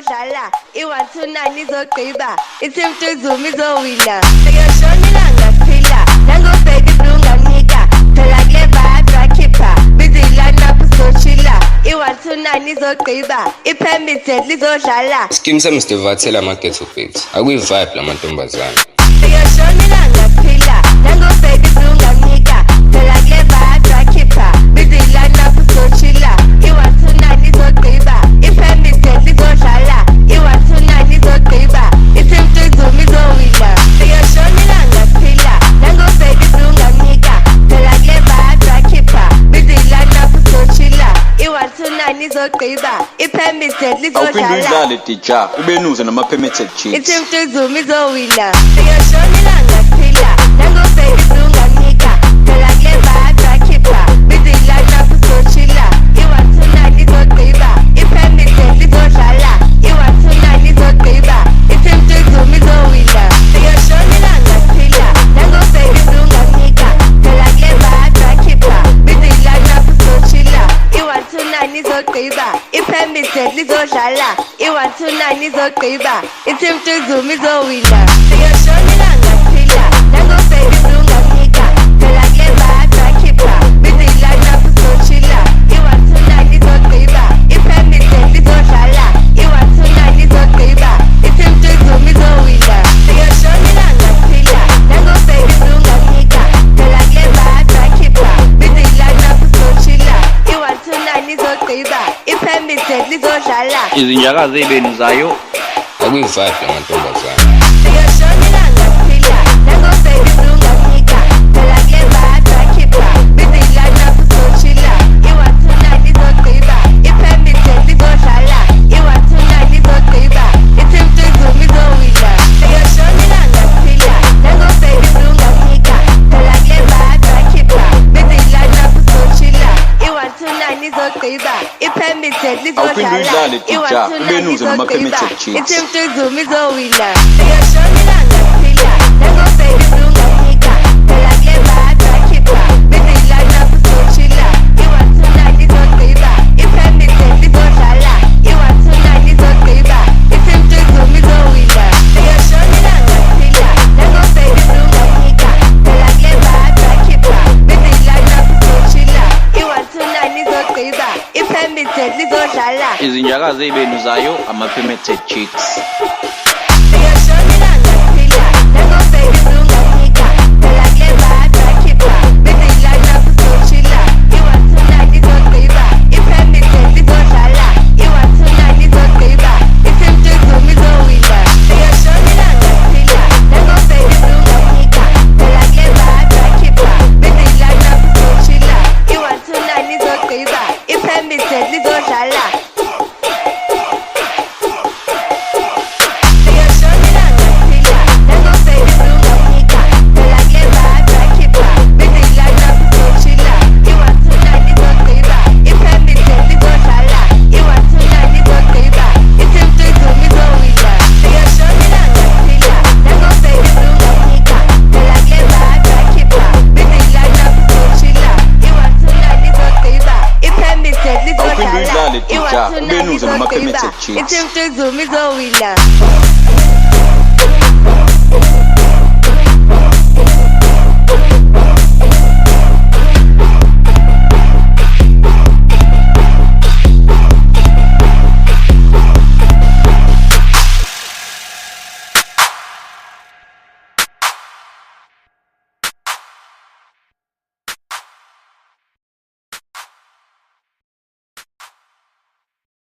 lizodlala i-129 izogqiba i-team Tuzuma izowina sekuyoshona ilanga siphila nangobheki blunganika phela kule vibe rakhipha busy line-up sochila i-129 izogqiba i-permitted lizodlala Scheme semste vathela ama-ghetto beats akuyi-vibe lamantombazane sekuyoshona ilanga siphila nangobheki blunganika phela kule vibe rakhipha busy line-up sochila i-129 izogqiba i-permitted lizodlala i-129 izogqiba i-team Tuzuma izowina sekuyoshona ilanga siphila nangobheki blunganika phela kule vibe rakhipha busy line-up sochila i-129 izogqiba i-permitted awuphinde lizodlala udlale dija ubenuze nama-permitted cheats i-team Tuzuma izowina sekuyoshona ilanga siphila nangobheki blunganika phela kule vibe rakhipha busy line-up sochila i-129 izogqiba i-permitted lizodlala i-129 izogqiba i-team Tuzuma izowina sekuyoshona ilanga siphila nangobheki blunganika phela kule vibe rakhipha busy line-up sochila i-129 izogqiba i-permitted lizodlala i-129 izogqiba i-team Tuzuma izowina sekuyoshona ilanga siphila nangobheki blunganika phela kule vibe rakhipha busy line-up sochila i-129 izogqiba i-permitted lizodlala i-129 izogqiba i-team Tuzuma izowina sekuyoshona ilanga siphila nangobheki blunganika phela kule vibe rakhipha busy line-up sochila i-129 izogqiba i-permitted lizodlala izinjakazi ey'benu zayo akuyi-vibe lamantombazane sekuyoshona ilanga siphila nangobheki blunganika phela kule vibe rakhipha busy line-up sochila i-129 izogqiba i-permitted lizodlala i-129 izogqiba i-team Tuzuma izowina sekuyoshona ilanga siphila nangobheki blunganika phela kule vibe rakhipha busy line-up sochila i-129 izogqiba i-permitted awuphinde lizodlala udlale dija i-129 ubenuze nama-permitted izogqiba cheats i-team Tuzuma izowina sekuyoshona ilanga siphila nangobheki blunganika phela kule vibe rakhipha busy line-up sochila i-129 izogqiba i-permitted lizodlala i-129 izogqiba i-team Tuzuma izowina sekuyoshona ilanga siphila nangobheki blunganika phela kule vibe rakhipha busy line-up sochila i-129 izogqiba i-permitted lizodlala izinjakazi ey'benu zayo ama-permitted cheats sekuyoshona ilanga siphila nangobheki blunganika phela kule vibe rakhipha busy line-up sochila i-129 izogqiba i-permitted lizodlala i-129 izogqiba i-team Tuzuma izowina sekuyoshona ilanga siphila nangobheki blunganika phela kule vibe rakhipha busy line-up sochila i-129 izogqiba i-permitted lizodlala sekuyoshona ilanga siphila nangobheki blunganika phela kule vibe rakhipha busy line-up sochila i-129 izogqiba i-permitted lizodlala i-129 izogqiba i-team Tuzuma izowina sekuyoshona ilanga siphila nangobheki blunganika phela kule vibe rakhipha busy line-up sochila i-129 izogqiba i-permitted awuphinde lizodlala udlale dija i-129 ubenuze nama-permitted izogqiba cheats i-team Tuzuma izowina